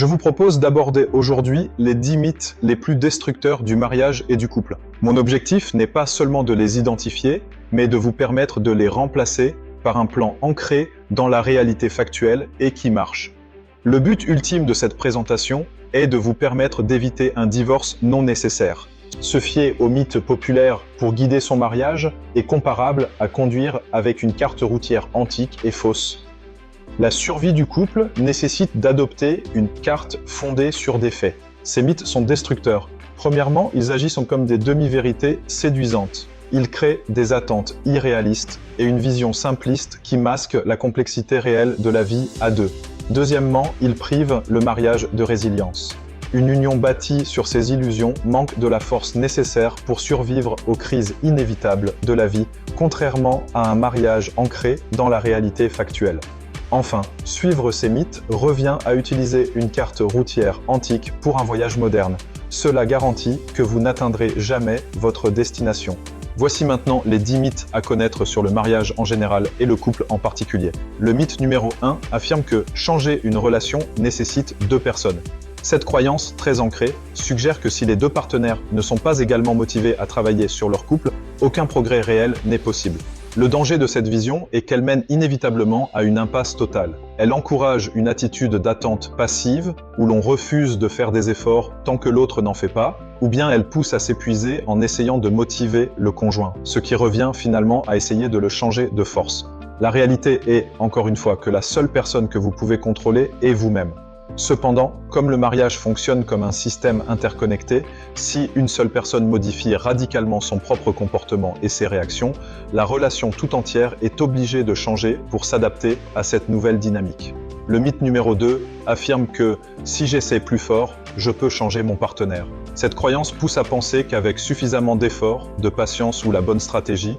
Je vous propose d'aborder aujourd'hui les 10 mythes les plus destructeurs du mariage et du couple. Mon objectif n'est pas seulement de les identifier, mais de vous permettre de les remplacer par un plan ancré dans la réalité factuelle et qui marche. Le but ultime de cette présentation est de vous permettre d'éviter un divorce non nécessaire. Se fier aux mythes populaires pour guider son mariage est comparable à conduire avec une carte routière antique et fausse. La survie du couple nécessite d'adopter une carte fondée sur des faits. Ces mythes sont destructeurs. Premièrement, ils agissent comme des demi-vérités séduisantes. Ils créent des attentes irréalistes et une vision simpliste qui masque la complexité réelle de la vie à deux. Deuxièmement, ils privent le mariage de résilience. Une union bâtie sur ces illusions manque de la force nécessaire pour survivre aux crises inévitables de la vie, contrairement à un mariage ancré dans la réalité factuelle. Enfin, suivre ces mythes revient à utiliser une carte routière antique pour un voyage moderne. Cela garantit que vous n'atteindrez jamais votre destination. Voici maintenant les 10 mythes à connaître sur le mariage en général et le couple en particulier. Le mythe numéro 1 affirme que changer une relation nécessite 2 personnes. Cette croyance, très ancrée, suggère que si les 2 partenaires ne sont pas également motivés à travailler sur leur couple, aucun progrès réel n'est possible. Le danger de cette vision est qu'elle mène inévitablement à une impasse totale. Elle encourage une attitude d'attente passive, où l'on refuse de faire des efforts tant que l'autre n'en fait pas, ou bien elle pousse à s'épuiser en essayant de motiver le conjoint, ce qui revient finalement à essayer de le changer de force. La réalité est, encore une fois, que la seule personne que vous pouvez contrôler est vous-même. Cependant, comme le mariage fonctionne comme un système interconnecté, si une seule personne modifie radicalement son propre comportement et ses réactions, la relation tout entière est obligée de changer pour s'adapter à cette nouvelle dynamique. Le mythe numéro 2 affirme que « si j'essaie plus fort, je peux changer mon partenaire ». Cette croyance pousse à penser qu'avec suffisamment d'efforts, de patience ou la bonne stratégie,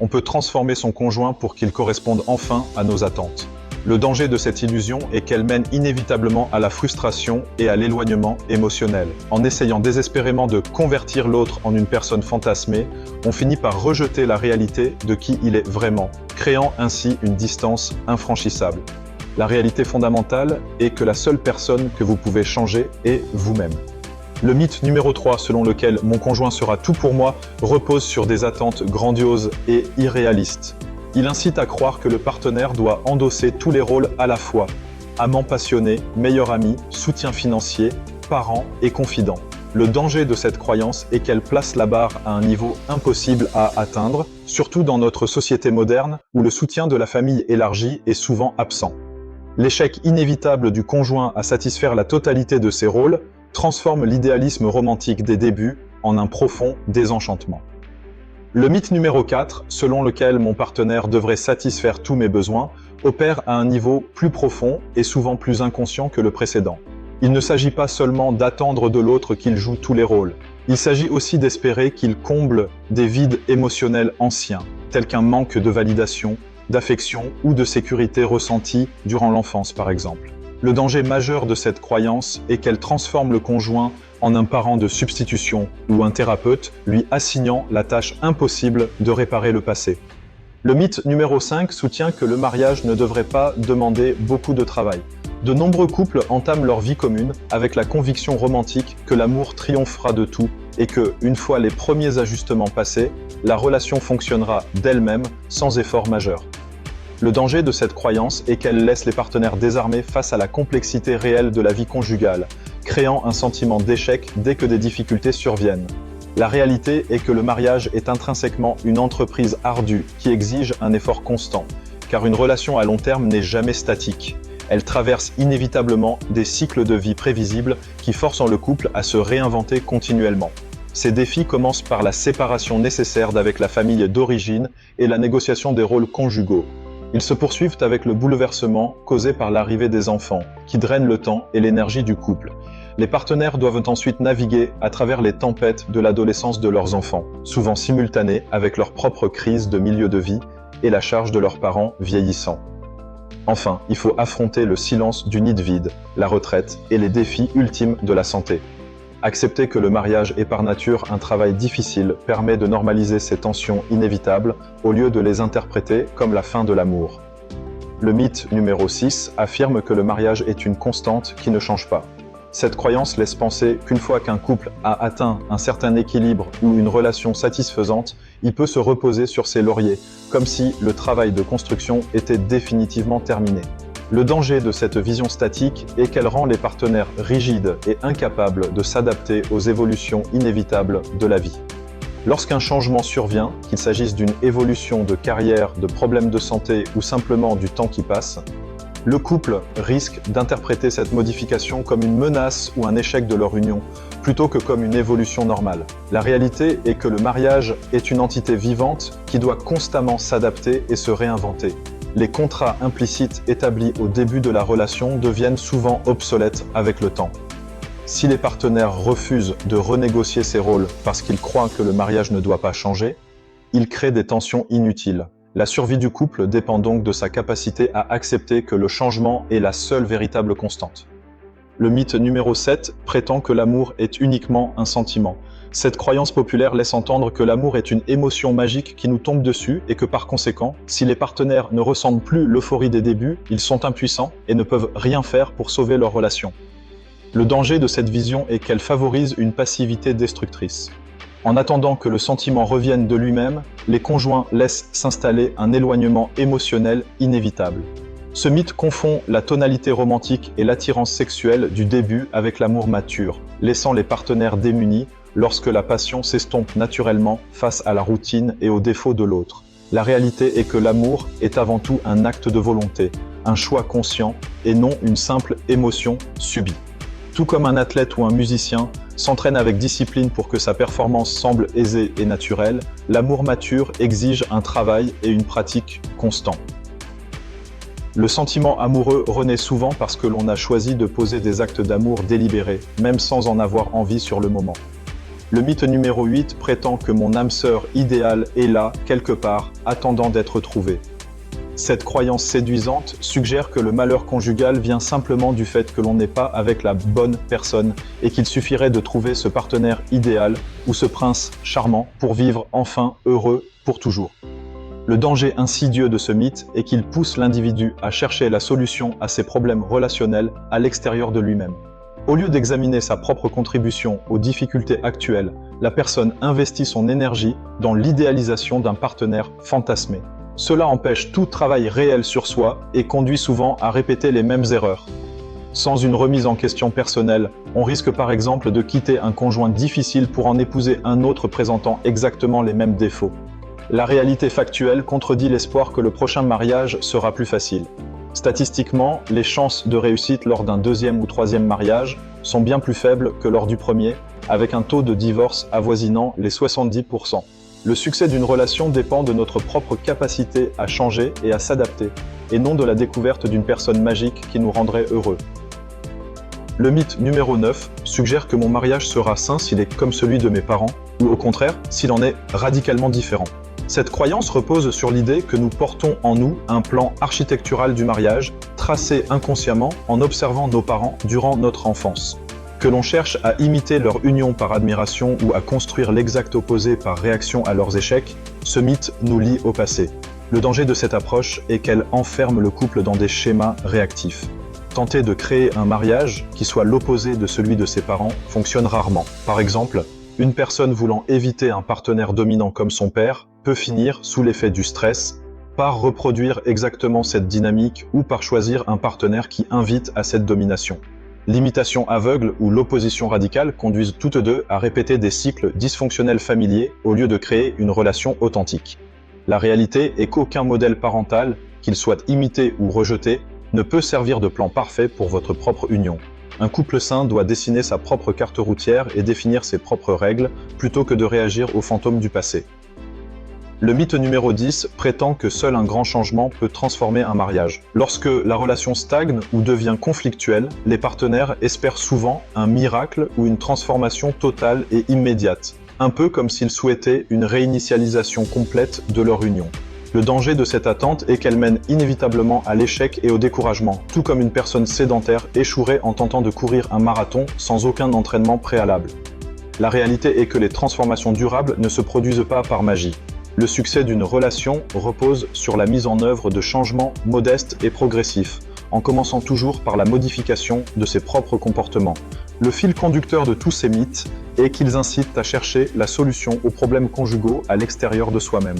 on peut transformer son conjoint pour qu'il corresponde enfin à nos attentes. Le danger de cette illusion est qu'elle mène inévitablement à la frustration et à l'éloignement émotionnel. En essayant désespérément de convertir l'autre en une personne fantasmée, on finit par rejeter la réalité de qui il est vraiment, créant ainsi une distance infranchissable. La réalité fondamentale est que la seule personne que vous pouvez changer est vous-même. Le mythe numéro 3, selon lequel « mon conjoint sera tout pour moi » repose sur des attentes grandioses et irréalistes. Il incite à croire que le partenaire doit endosser tous les rôles à la fois. Amant passionné, meilleur ami, soutien financier, parent et confident. Le danger de cette croyance est qu'elle place la barre à un niveau impossible à atteindre, surtout dans notre société moderne où le soutien de la famille élargie est souvent absent. L'échec inévitable du conjoint à satisfaire la totalité de ses rôles transforme l'idéalisme romantique des débuts en un profond désenchantement. Le mythe numéro 4, selon lequel mon partenaire devrait satisfaire tous mes besoins, opère à un niveau plus profond et souvent plus inconscient que le précédent. Il ne s'agit pas seulement d'attendre de l'autre qu'il joue tous les rôles. Il s'agit aussi d'espérer qu'il comble des vides émotionnels anciens, tels qu'un manque de validation, d'affection ou de sécurité ressentie durant l'enfance par exemple. Le danger majeur de cette croyance est qu'elle transforme le conjoint en un parent de substitution ou un thérapeute lui assignant la tâche impossible de réparer le passé. Le mythe numéro 5 soutient que le mariage ne devrait pas demander beaucoup de travail. De nombreux couples entament leur vie commune avec la conviction romantique que l'amour triomphera de tout et que, une fois les premiers ajustements passés, la relation fonctionnera d'elle-même sans effort majeur. Le danger de cette croyance est qu'elle laisse les partenaires désarmés face à la complexité réelle de la vie conjugale, créant un sentiment d'échec dès que des difficultés surviennent. La réalité est que le mariage est intrinsèquement une entreprise ardue qui exige un effort constant, car une relation à long terme n'est jamais statique. Elle traverse inévitablement des cycles de vie prévisibles qui forcent le couple à se réinventer continuellement. Ces défis commencent par la séparation nécessaire d'avec la famille d'origine et la négociation des rôles conjugaux. Ils se poursuivent avec le bouleversement causé par l'arrivée des enfants, qui drainent le temps et l'énergie du couple. Les partenaires doivent ensuite naviguer à travers les tempêtes de l'adolescence de leurs enfants, souvent simultanées avec leur propre crise de milieu de vie et la charge de leurs parents vieillissants. Enfin, il faut affronter le silence du nid vide, la retraite et les défis ultimes de la santé. Accepter que le mariage est par nature un travail difficile permet de normaliser ces tensions inévitables au lieu de les interpréter comme la fin de l'amour. Le mythe numéro 6 affirme que le mariage est une constante qui ne change pas. Cette croyance laisse penser qu'une fois qu'un couple a atteint un certain équilibre ou une relation satisfaisante, il peut se reposer sur ses lauriers, comme si le travail de construction était définitivement terminé. Le danger de cette vision statique est qu'elle rend les partenaires rigides et incapables de s'adapter aux évolutions inévitables de la vie. Lorsqu'un changement survient, qu'il s'agisse d'une évolution de carrière, de problèmes de santé ou simplement du temps qui passe, le couple risque d'interpréter cette modification comme une menace ou un échec de leur union, plutôt que comme une évolution normale. La réalité est que le mariage est une entité vivante qui doit constamment s'adapter et se réinventer. Les contrats implicites établis au début de la relation deviennent souvent obsolètes avec le temps. Si les partenaires refusent de renégocier ces rôles parce qu'ils croient que le mariage ne doit pas changer, ils créent des tensions inutiles. La survie du couple dépend donc de sa capacité à accepter que le changement est la seule véritable constante. Le mythe numéro 7 prétend que l'amour est uniquement un sentiment. Cette croyance populaire laisse entendre que l'amour est une émotion magique qui nous tombe dessus et que par conséquent, si les partenaires ne ressentent plus l'euphorie des débuts, ils sont impuissants et ne peuvent rien faire pour sauver leur relation. Le danger de cette vision est qu'elle favorise une passivité destructrice. En attendant que le sentiment revienne de lui-même, les conjoints laissent s'installer un éloignement émotionnel inévitable. Ce mythe confond la tonalité romantique et l'attirance sexuelle du début avec l'amour mature, laissant les partenaires démunis lorsque la passion s'estompe naturellement face à la routine et aux défauts de l'autre. La réalité est que l'amour est avant tout un acte de volonté, un choix conscient et non une simple émotion subie. Tout comme un athlète ou un musicien s'entraîne avec discipline pour que sa performance semble aisée et naturelle, l'amour mature exige un travail et une pratique constants. Le sentiment amoureux renaît souvent parce que l'on a choisi de poser des actes d'amour délibérés, même sans en avoir envie sur le moment. Le mythe numéro 8 prétend que mon âme sœur idéale est là, quelque part, attendant d'être trouvée. Cette croyance séduisante suggère que le malheur conjugal vient simplement du fait que l'on n'est pas avec la bonne personne et qu'il suffirait de trouver ce partenaire idéal ou ce prince charmant pour vivre enfin heureux pour toujours. Le danger insidieux de ce mythe est qu'il pousse l'individu à chercher la solution à ses problèmes relationnels à l'extérieur de lui-même. Au lieu d'examiner sa propre contribution aux difficultés actuelles, la personne investit son énergie dans l'idéalisation d'un partenaire fantasmé. Cela empêche tout travail réel sur soi et conduit souvent à répéter les mêmes erreurs. Sans une remise en question personnelle, on risque par exemple de quitter un conjoint difficile pour en épouser un autre présentant exactement les mêmes défauts. La réalité factuelle contredit l'espoir que le prochain mariage sera plus facile. Statistiquement, les chances de réussite lors d'un deuxième ou troisième mariage sont bien plus faibles que lors du premier, avec un taux de divorce avoisinant les 70%. Le succès d'une relation dépend de notre propre capacité à changer et à s'adapter, et non de la découverte d'une personne magique qui nous rendrait heureux. Le mythe numéro 9 suggère que mon mariage sera sain s'il est comme celui de mes parents, ou au contraire, s'il en est radicalement différent. Cette croyance repose sur l'idée que nous portons en nous un plan architectural du mariage, tracé inconsciemment en observant nos parents durant notre enfance. Que l'on cherche à imiter leur union par admiration ou à construire l'exact opposé par réaction à leurs échecs, ce mythe nous lie au passé. Le danger de cette approche est qu'elle enferme le couple dans des schémas réactifs. Tenter de créer un mariage qui soit l'opposé de celui de ses parents fonctionne rarement. Par exemple, une personne voulant éviter un partenaire dominant comme son père peut finir, sous l'effet du stress, par reproduire exactement cette dynamique ou par choisir un partenaire qui invite à cette domination. L'imitation aveugle ou l'opposition radicale conduisent toutes deux à répéter des cycles dysfonctionnels familiers au lieu de créer une relation authentique. La réalité est qu'aucun modèle parental, qu'il soit imité ou rejeté, ne peut servir de plan parfait pour votre propre union. Un couple sain doit dessiner sa propre carte routière et définir ses propres règles, plutôt que de réagir aux fantômes du passé. Le mythe numéro 10 prétend que seul un grand changement peut transformer un mariage. Lorsque la relation stagne ou devient conflictuelle, les partenaires espèrent souvent un miracle ou une transformation totale et immédiate, un peu comme s'ils souhaitaient une réinitialisation complète de leur union. Le danger de cette attente est qu'elle mène inévitablement à l'échec et au découragement, tout comme une personne sédentaire échouerait en tentant de courir un marathon sans aucun entraînement préalable. La réalité est que les transformations durables ne se produisent pas par magie. Le succès d'une relation repose sur la mise en œuvre de changements modestes et progressifs, en commençant toujours par la modification de ses propres comportements. Le fil conducteur de tous ces mythes est qu'ils incitent à chercher la solution aux problèmes conjugaux à l'extérieur de soi-même.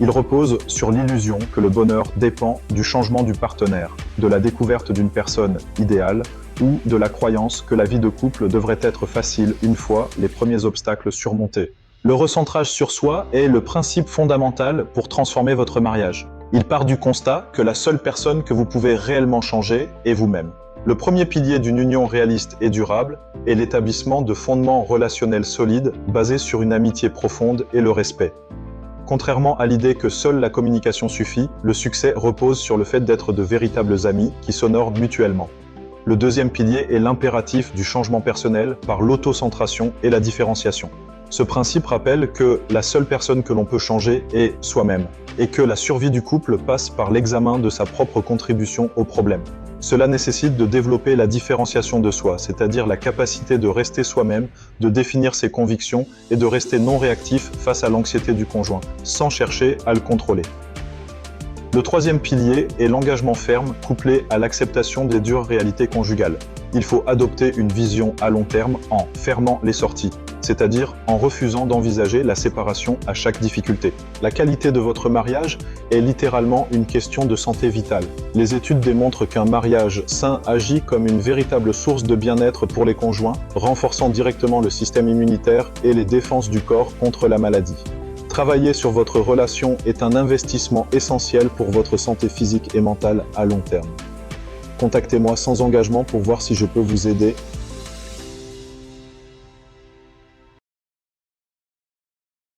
Ils reposent sur l'illusion que le bonheur dépend du changement du partenaire, de la découverte d'une personne idéale ou de la croyance que la vie de couple devrait être facile une fois les premiers obstacles surmontés. Le recentrage sur soi est le principe fondamental pour transformer votre mariage. Il part du constat que la seule personne que vous pouvez réellement changer est vous-même. Le premier pilier d'une union réaliste et durable est l'établissement de fondements relationnels solides basés sur une amitié profonde et le respect. Contrairement à l'idée que seule la communication suffit, le succès repose sur le fait d'être de véritables amis qui s'honorent mutuellement. Le deuxième pilier est l'impératif du changement personnel par l'autocentration et la différenciation. Ce principe rappelle que la seule personne que l'on peut changer est soi-même, et que la survie du couple passe par l'examen de sa propre contribution au problème. Cela nécessite de développer la différenciation de soi, c'est-à-dire la capacité de rester soi-même, de définir ses convictions et de rester non réactif face à l'anxiété du conjoint, sans chercher à le contrôler. Le troisième pilier est l'engagement ferme couplé à l'acceptation des dures réalités conjugales. Il faut adopter une vision à long terme en fermant les sorties, c'est-à-dire en refusant d'envisager la séparation à chaque difficulté. La qualité de votre mariage est littéralement une question de santé vitale. Les études démontrent qu'un mariage sain agit comme une véritable source de bien-être pour les conjoints, renforçant directement le système immunitaire et les défenses du corps contre la maladie. Travailler sur votre relation est un investissement essentiel pour votre santé physique et mentale à long terme. Contactez-moi sans engagement pour voir si je peux vous aider